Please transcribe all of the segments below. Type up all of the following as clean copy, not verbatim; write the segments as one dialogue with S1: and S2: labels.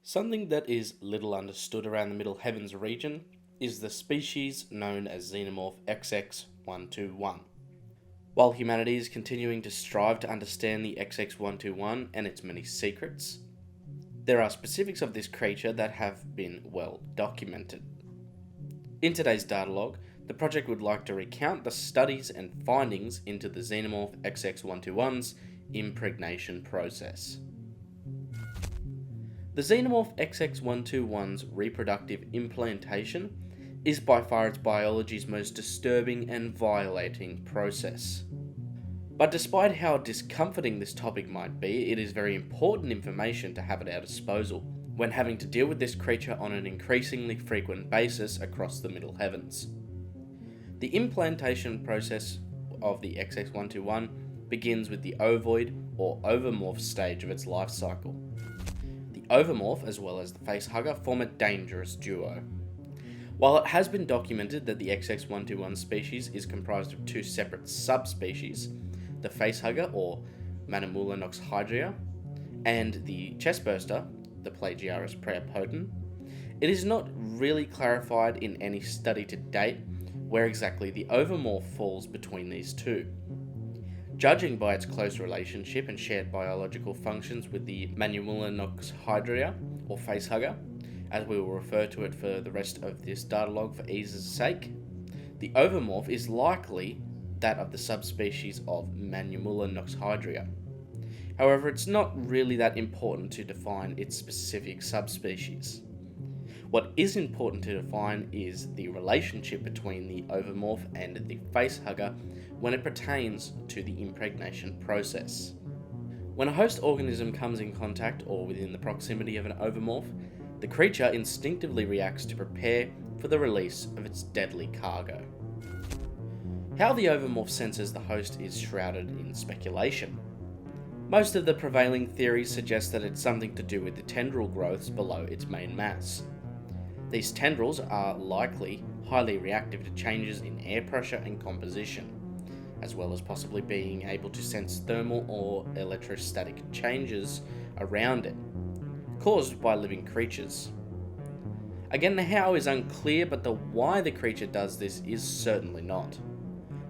S1: Something that is little understood around the Middle Heavens region is the species known as Xenomorph XX121. While humanity is continuing to strive to understand the XX121 and its many secrets, there are specifics of this creature that have been well documented. In today's datalog, the project would like to recount the studies and findings into the Xenomorph XX121's impregnation process. The Xenomorph XX121's reproductive implantation is by far its biology's most disturbing and violating process. But despite how discomforting this topic might be, it is very important information to have at our disposal when having to deal with this creature on an increasingly frequent basis across the Middle Heavens. The implantation process of the XX121 begins with the ovoid or overmorph stage of its life cycle. Overmorph, as well as the Facehugger, form a dangerous duo. While it has been documented that the XX121 species is comprised of two separate subspecies, the Facehugger or Manuela and the Chestburster, the Plagiaris praepotent, it is not really clarified in any study to date where exactly the Overmorph falls between these two. Judging by its close relationship and shared biological functions with the Manuela or Facehugger, as we will refer to it for the rest of this datalog for ease's sake, the Overmorph is likely that of the subspecies of Manuela. However, it's not really that important to define its specific subspecies. What is important to define is the relationship between the Overmorph and the Facehugger when it pertains to the impregnation process. When a host organism comes in contact or within the proximity of an Overmorph, the creature instinctively reacts to prepare for the release of its deadly cargo. How the Overmorph senses the host is shrouded in speculation. Most of the prevailing theories suggest that it's something to do with the tendril growths below its main mass. These tendrils are likely highly reactive to changes in air pressure and composition, as well as possibly being able to sense thermal or electrostatic changes around it, caused by living creatures. Again, the how is unclear, but the why the creature does this is certainly not.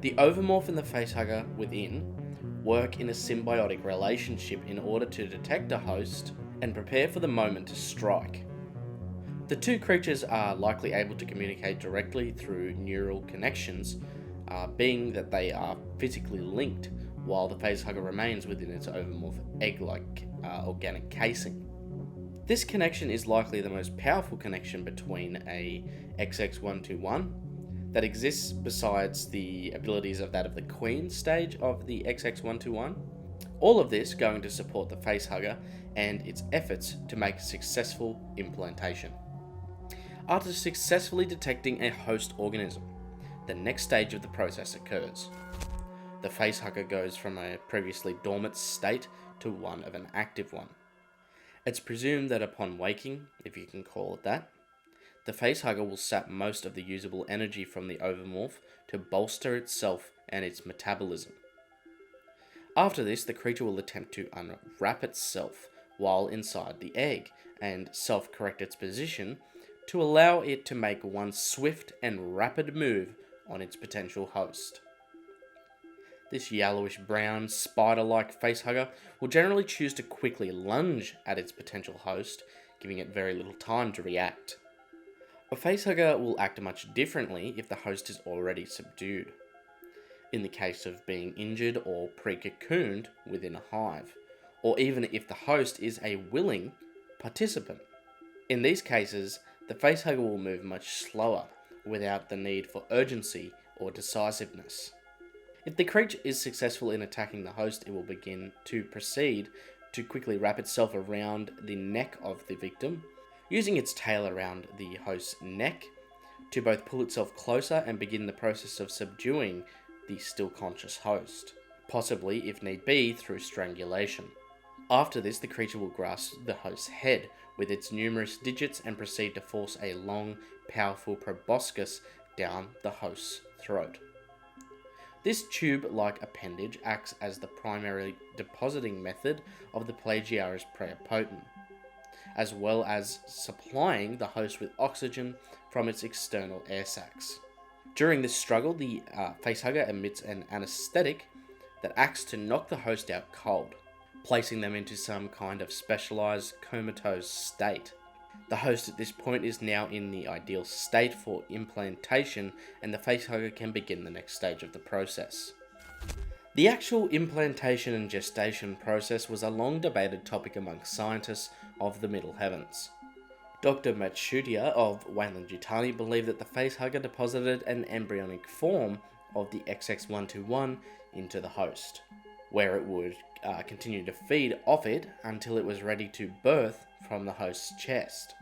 S1: The Overmorph and the Facehugger within work in a symbiotic relationship in order to detect a host and prepare for the moment to strike. The two creatures are likely able to communicate directly through neural connections, being that they are physically linked, while the Facehugger remains within its Overmorph egg-like organic casing. This connection is likely the most powerful connection between a XX121 that exists besides the abilities of that of the Queen stage of the XX121. All of this going to support the Facehugger and its efforts to make a successful implantation. After successfully detecting a host organism, the next stage of the process occurs. The Facehugger goes from a previously dormant state to one of an active one. It's presumed that upon waking, if you can call it that, the Facehugger will sap most of the usable energy from the Overmorph to bolster itself and its metabolism. After this, the creature will attempt to unwrap itself while inside the egg and self-correct its position to allow it to make one swift and rapid move on its potential host. This yellowish-brown, spider-like Facehugger will generally choose to quickly lunge at its potential host, giving it very little time to react. A Facehugger will act much differently if the host is already subdued, in the case of being injured or pre-cocooned within a hive, or even if the host is a willing participant. In these cases, the Facehugger will move much slower, without the need for urgency or decisiveness. If the creature is successful in attacking the host, it will begin to proceed to quickly wrap itself around the neck of the victim, using its tail around the host's neck to both pull itself closer and begin the process of subduing the still conscious host, possibly, if need be, through strangulation. After this, the creature will grasp the host's head with its numerous digits and proceed to force a long, powerful proboscis down the host's throat. This tube-like appendage acts as the primary depositing method of the Plagiaris praepotent, as well as supplying the host with oxygen from its external air sacs. During this struggle, the facehugger emits an anesthetic that acts to knock the host out cold, placing them into some kind of specialized comatose state. The host at this point is now in the ideal state for implantation, and the facehugger can begin the next stage of the process. The actual implantation and gestation process was a long debated topic amongst scientists of the Middle Heavens. Dr. Mathew of Weyland-Yutani believed that the facehugger deposited an embryonic form of the XX121 into the host, where it would continue to feed off it until it was ready to birth from the host's chest.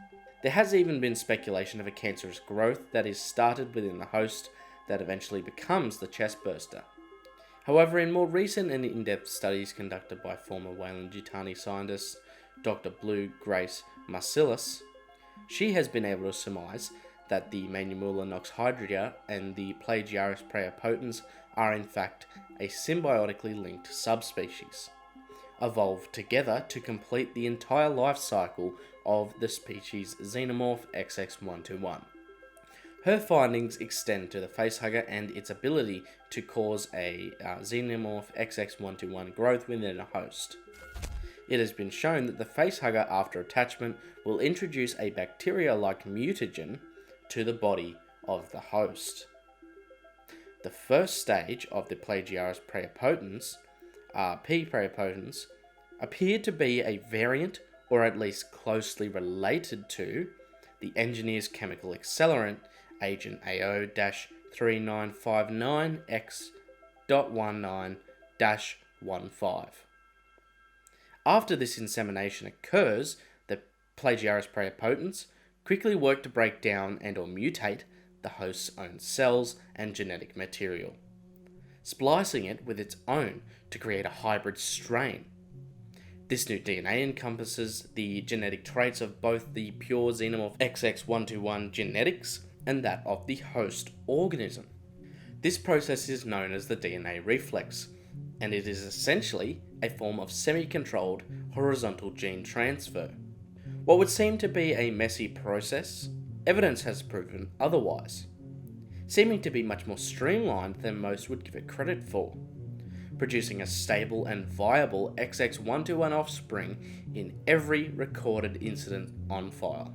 S1: There has even been speculation of a cancerous growth that is started within the host that eventually becomes the chestburster. However, in more recent and in-depth studies conducted by former Weyland-Yutani scientist Dr. Blue Grace Marcellus, she has been able to surmise that the Manumula noxhydria and the Plagiaris praepotens are in fact a symbiotically linked subspecies, evolved together to complete the entire life cycle of the species Xenomorph XX121. Her findings extend to the facehugger and its ability to cause a Xenomorph XX121 growth within a host. It has been shown that the facehugger after attachment will introduce a bacteria-like mutagen to the body of the host. The first stage of the Plagiaris praepotens, P. praepotens, appeared to be a variant, or at least closely related to, the engineer's chemical accelerant, agent AO-3959X.19-15. After this insemination occurs, the Plagiaris praepotens quickly work to break down and or mutate the host's own cells and genetic material, splicing it with its own to create a hybrid strain. This new DNA encompasses the genetic traits of both the pure Xenomorph XX121 genetics and that of the host organism. This process is known as the DNA reflex, and it is essentially a form of semi-controlled horizontal gene transfer. What would seem to be a messy process, evidence has proven otherwise, seeming to be much more streamlined than most would give it credit for, producing a stable and viable XX121 offspring in every recorded incident on file.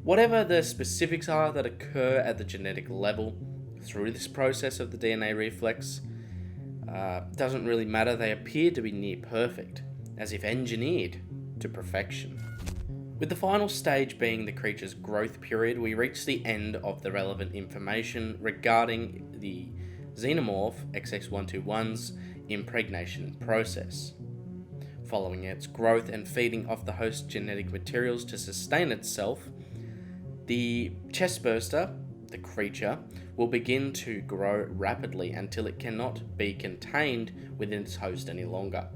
S1: Whatever the specifics are that occur at the genetic level through this process of the DNA reflex, doesn't really matter. They appear to be near perfect, as if engineered to perfection. With the final stage being the creature's growth period, we reach the end of the relevant information regarding the Xenomorph XX121's impregnation process. Following its growth and feeding off the host's genetic materials to sustain itself, the chestburster, the creature, will begin to grow rapidly until it cannot be contained within its host any longer.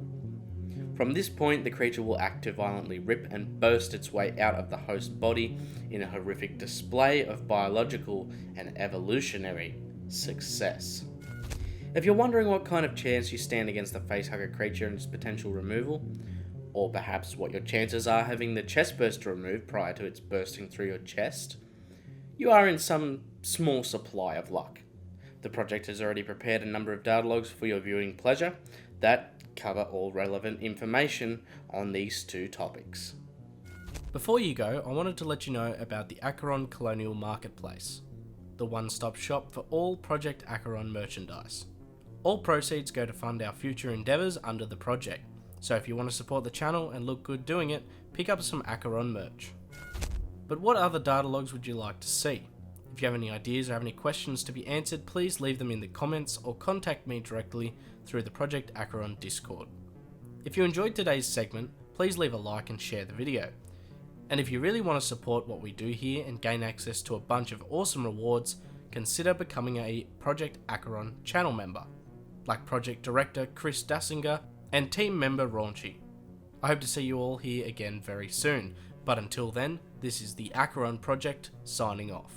S1: From this point, the creature will act to violently rip and burst its way out of the host body in a horrific display of biological and evolutionary success. If you're wondering what kind of chance you stand against the facehugger creature and its potential removal, or perhaps what your chances are having the chestburster removed prior to its bursting through your chest, you are in some small supply of luck. The project has already prepared a number of data logs for your viewing pleasure that cover all relevant information on these two topics.
S2: Before you go, I wanted to let you know about the ACHERON Colonial Marketplace, the one-stop shop for all Project ACHERON merchandise. All proceeds go to fund our future endeavours under the project, so if you want to support the channel and look good doing it, pick up some ACHERON merch. But what other data logs would you like to see? If you have any ideas or have any questions to be answered, please leave them in the comments or contact me directly through the Project ACHERON Discord. If you enjoyed today's segment, please leave a like and share the video. And if you really want to support what we do here and gain access to a bunch of awesome rewards, consider becoming a Project ACHERON channel member, like Project Director Chris Dasinger and team member Raunchy. I hope to see you all here again very soon, but until then, this is the ACHERON Project signing off.